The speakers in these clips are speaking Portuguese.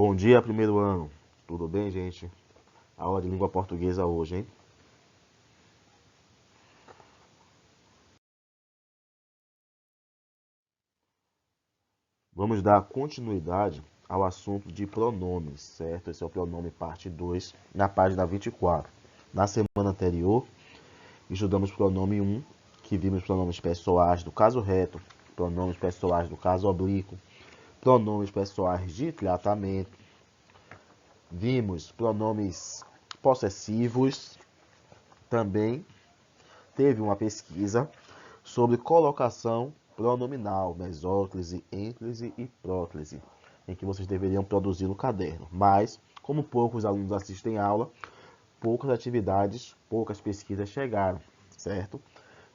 Bom dia, primeiro ano. Tudo bem, gente? Aula de língua portuguesa hoje, hein? Vamos dar continuidade ao assunto de pronomes, certo? Esse é o pronome parte 2, na página 24. Na semana anterior, estudamos pronome 1, que vimos pronomes pessoais do caso reto, pronomes pessoais do caso oblíquo, pronomes pessoais de tratamento. Vimos pronomes possessivos. Também teve uma pesquisa sobre colocação pronominal, mesóclise, ênclise e próclise, em que vocês deveriam produzir no caderno. Mas, como poucos alunos assistem aula, poucas atividades, poucas pesquisas chegaram, certo?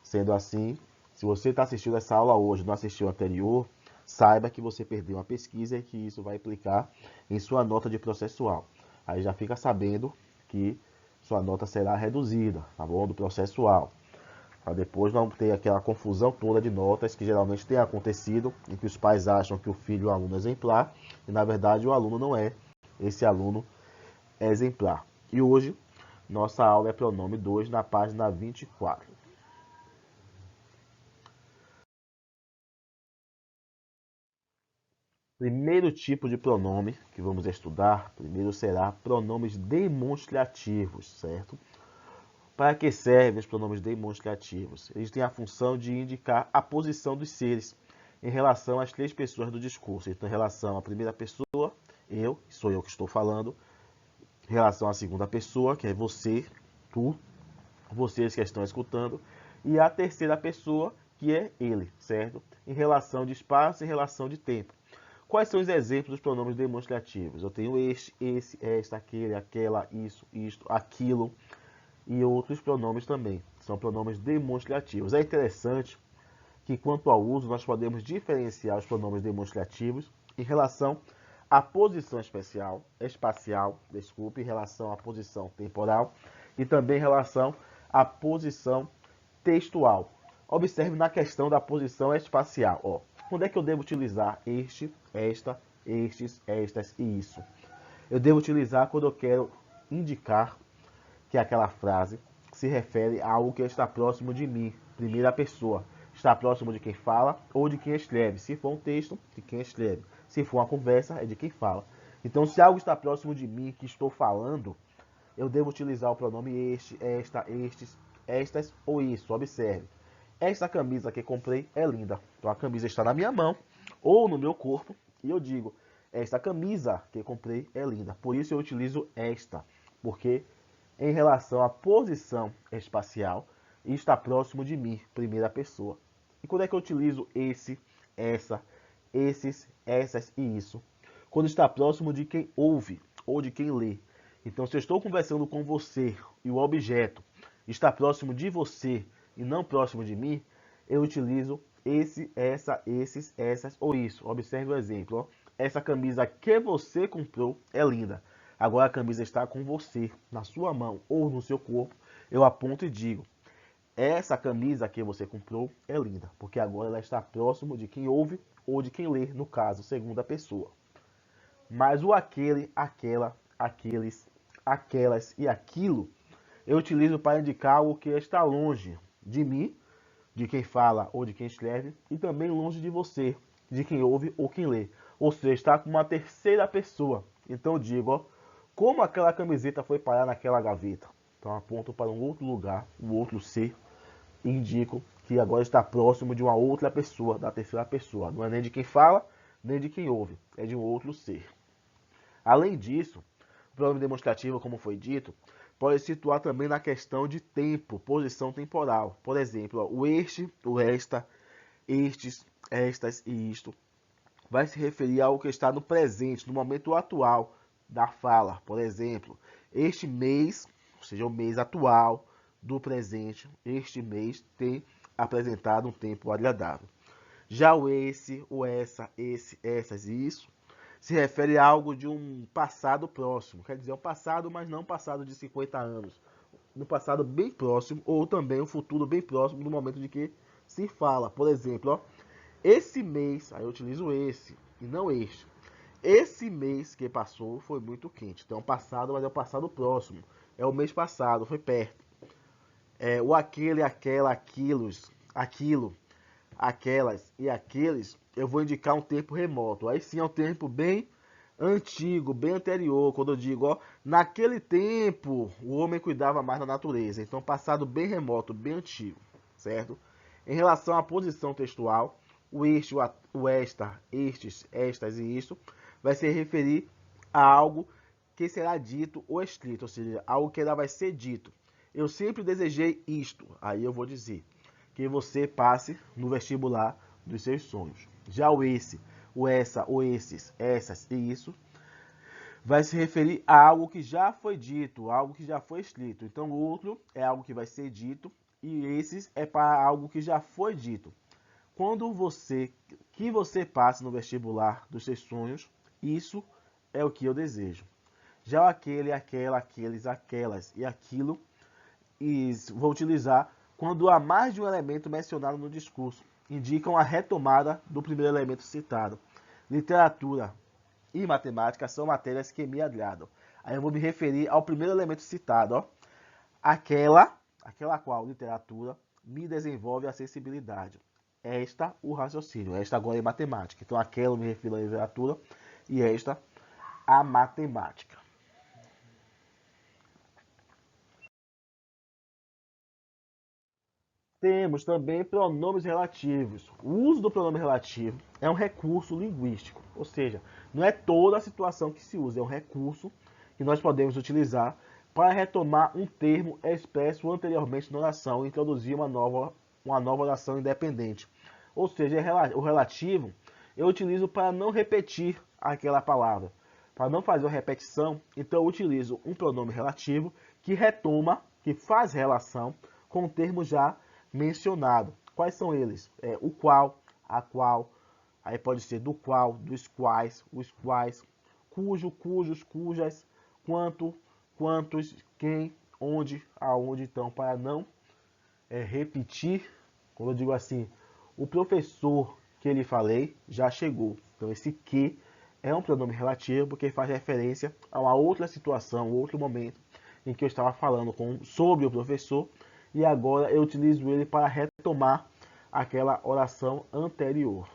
Sendo assim, se você está assistindo essa aula hoje e não assistiu a anterior, saiba que você perdeu uma pesquisa e que isso vai implicar em sua nota de processual. Aí já fica sabendo que sua nota será reduzida, tá bom? Do processual. Para depois não ter aquela confusão toda de notas que geralmente tem acontecido, em que os pais acham que o filho é um aluno exemplar e na verdade o aluno não é. Esse aluno é exemplar. E hoje, nossa aula é pronome 2 na página 24. Primeiro tipo de pronome que vamos estudar, primeiro será pronomes demonstrativos, certo? Para que servem os pronomes demonstrativos? Eles têm a função de indicar a posição dos seres em relação às três pessoas do discurso. Então, em relação à primeira pessoa, eu, sou eu que estou falando. Em relação à segunda pessoa, que é você, tu, vocês que estão escutando. E a terceira pessoa, que é ele, certo? Em relação de espaço e em relação de tempo. Quais são os exemplos dos pronomes demonstrativos? Eu tenho este, esse, esta, aquele, aquela, isso, isto, aquilo e outros pronomes também. São pronomes demonstrativos. É interessante que, quanto ao uso, nós podemos diferenciar os pronomes demonstrativos em relação à posição espacial, em relação à posição temporal e também em relação à posição textual. Observe na questão da posição espacial. Ó, quando é que eu devo utilizar este, esta, estes, estas e isso? Eu devo utilizar quando eu quero indicar que aquela frase se refere a algo que está próximo de mim, primeira pessoa. Está próximo de quem fala ou de quem escreve. Se for um texto, de quem escreve. Se for uma conversa, é de quem fala. Então, se algo está próximo de mim que estou falando, eu devo utilizar o pronome este, esta, estes, estas ou isso. Observe. Esta camisa que comprei é linda. Então, a camisa está na minha mão ou no meu corpo e eu digo, esta camisa que comprei é linda. Por isso eu utilizo esta, porque em relação à posição espacial e está próximo de mim, primeira pessoa. E quando é que eu utilizo esse, essa, esses, essas e isso? Quando está próximo de quem ouve ou de quem lê. Então, se eu estou conversando com você e o objeto está próximo de você e não próximo de mim, eu utilizo esse, essa, esses, essas ou isso. Observe o exemplo. Ó. Essa camisa que você comprou é linda. Agora a camisa está com você, na sua mão ou no seu corpo. Eu aponto e digo: essa camisa que você comprou é linda, porque agora ela está próximo de quem ouve ou de quem lê, no caso, segunda pessoa. Mas o aquele, aquela, aqueles, aquelas e aquilo eu utilizo para indicar algo que está longe de mim, de quem fala ou de quem escreve, e também longe de você, de quem ouve ou quem lê. Ou seja, está com uma terceira pessoa. Então eu digo, ó, como aquela camiseta foi parar naquela gaveta. Então aponto para um outro lugar, um outro ser, e indico que agora está próximo de uma outra pessoa, da terceira pessoa. Não é nem de quem fala, nem de quem ouve, é de um outro ser. Além disso, o pronome demonstrativo, como foi dito, pode se situar também na questão de tempo, posição temporal. Por exemplo, ó, o este, o esta, estes, estas e isto vai se referir ao que está no presente, no momento atual da fala. Por exemplo, este mês, ou seja, o mês atual do presente, este mês tem apresentado um tempo agradável. Já o esse, o essa, esse, essas e isso se refere a algo de um passado próximo. Quer dizer, um passado, mas não um passado de 50 anos. No passado bem próximo, ou também um futuro bem próximo do momento de que se fala. Por exemplo, ó, esse mês, aí eu utilizo esse e não este. esse mês que passou foi muito quente. Então, passado, mas é o passado próximo. É o mês passado, foi perto. O aquele, aquela, aquilos, aquilo, aquelas e aqueles, eu vou indicar um tempo remoto. Aí sim é um tempo bem antigo, bem anterior, quando eu digo, ó, naquele tempo o homem cuidava mais da natureza. Então, passado bem remoto, bem antigo, certo? Em relação à posição textual, o este, o esta, estes, estas e isto vai se referir a algo que será dito ou escrito, ou seja, algo que ainda vai ser dito. Eu sempre desejei isto, aí eu vou dizer que você passe no vestibular dos seus sonhos. Já o esse, o essa, o esses, essas e isso vai se referir a algo que já foi dito, algo que já foi escrito. Então, o outro é algo que vai ser dito e esses é para algo que já foi dito. Quando você passe no vestibular dos seus sonhos, isso é o que eu desejo. Já o aquele, aquela, aqueles, aquelas e aquilo, e vou utilizar quando há mais de um elemento mencionado no discurso. Indicam a retomada do primeiro elemento citado. Literatura e matemática são matérias que me agradam. Aí eu vou me referir ao primeiro elemento citado, ó. Aquela qual literatura me desenvolve a sensibilidade. Esta, o raciocínio. Esta agora é matemática. Então, aquela eu me refiro à literatura e esta, a matemática. Temos também pronomes relativos. O uso do pronome relativo é um recurso linguístico, ou seja, não é toda a situação que se usa, é um recurso que nós podemos utilizar para retomar um termo expresso anteriormente na oração e introduzir uma nova oração independente. Ou seja, o relativo eu utilizo para não repetir aquela palavra, para não fazer uma repetição, então eu utilizo um pronome relativo que retoma, que faz relação com o termo já mencionado. Quais são eles? O qual, a qual, aí pode ser do qual, dos quais, os quais, cujo, cujos, cujas, quanto, quantos, quem, onde, aonde. Então, para não repetir, quando eu digo assim, o professor que lhe falei já chegou. Então, esse que é um pronome relativo porque faz referência a uma outra situação, outro momento em que eu estava falando sobre o professor e agora eu utilizo ele para retomar aquela oração anterior.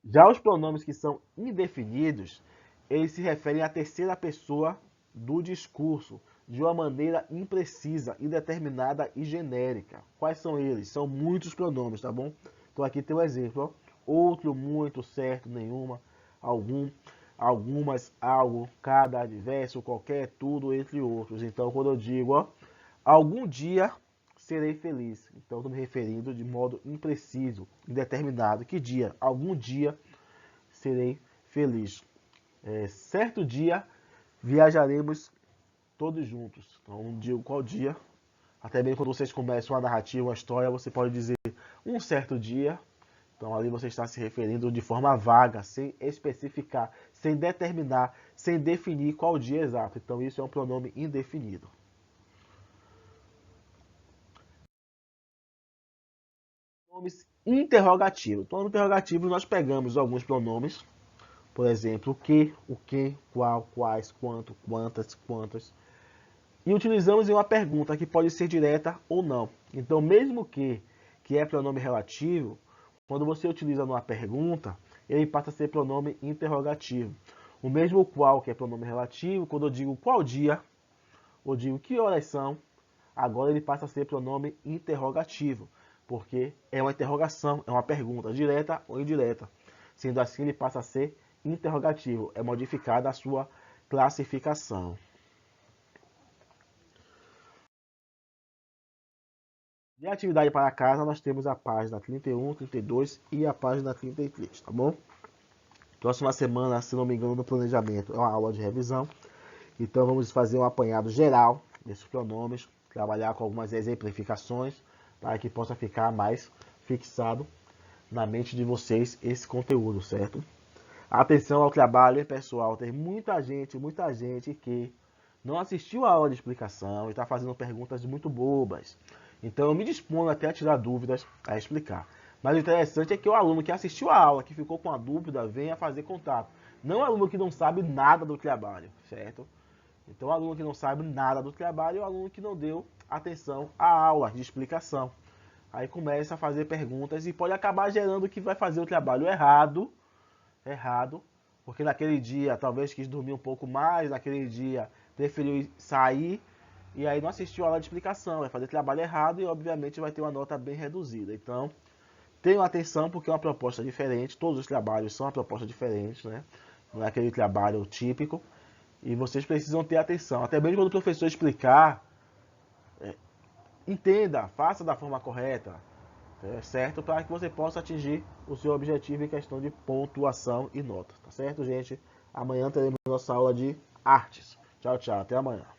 Já os pronomes que são indefinidos, eles se referem à terceira pessoa do discurso, de uma maneira imprecisa, indeterminada e genérica. Quais são eles? São muitos pronomes, tá bom? Então aqui tem um exemplo, ó. Outro, muito, certo, nenhuma, algum, algumas, algo, cada, diverso, qualquer, tudo, entre outros. Então quando eu digo, ó, algum dia serei feliz. Então estou me referindo de modo impreciso, indeterminado. Que dia? Algum dia serei feliz. Certo dia viajaremos todos juntos. Então não digo qual dia. Até mesmo quando vocês começam uma narrativa, uma história, você pode dizer um certo dia. Então ali você está se referindo de forma vaga, sem especificar, sem determinar, sem definir qual dia exato. Então isso é um pronome indefinido. Pronomes interrogativos. Então, no interrogativo nós pegamos alguns pronomes, por exemplo, o que, qual, quais, quanto, quantas, quantas, e utilizamos em uma pergunta que pode ser direta ou não. Então, mesmo que é pronome relativo, quando você utiliza numa pergunta, ele passa a ser pronome interrogativo. O mesmo qual, que é pronome relativo, quando eu digo qual dia, ou digo que horas são, agora ele passa a ser pronome interrogativo, porque é uma interrogação, é uma pergunta, direta ou indireta. Sendo assim, ele passa a ser interrogativo, é modificada a sua classificação. De atividade para casa, nós temos a página 31, 32 e a página 33, tá bom? Próxima semana, se não me engano, no planejamento, é uma aula de revisão. Então, vamos fazer um apanhado geral desses pronomes, trabalhar com algumas exemplificações, para que possa ficar mais fixado na mente de vocês esse conteúdo, certo? Atenção ao trabalho, pessoal. Tem muita gente que não assistiu a aula de explicação e está fazendo perguntas muito bobas. Então eu me disponho até a tirar dúvidas, a explicar. Mas o interessante é que o aluno que assistiu a aula, que ficou com a dúvida, venha fazer contato. Não o aluno que não sabe nada do trabalho, certo? Então o aluno que não sabe nada do trabalho é o aluno que não deu atenção à aula de explicação. Aí começa a fazer perguntas e pode acabar gerando que vai fazer o trabalho errado, porque naquele dia talvez quis dormir um pouco mais, naquele dia preferiu sair e aí não assistiu a aula de explicação, vai fazer trabalho errado e obviamente vai ter uma nota bem reduzida. Então, tenham atenção porque é uma proposta diferente, todos os trabalhos são uma proposta diferente, né? Não é aquele trabalho típico e vocês precisam ter atenção. Até mesmo quando o professor explicar, entenda, faça da forma correta, certo? Para que você possa atingir o seu objetivo em questão de pontuação e nota, tá certo, gente? Amanhã teremos nossa aula de artes. Tchau, tchau, até amanhã.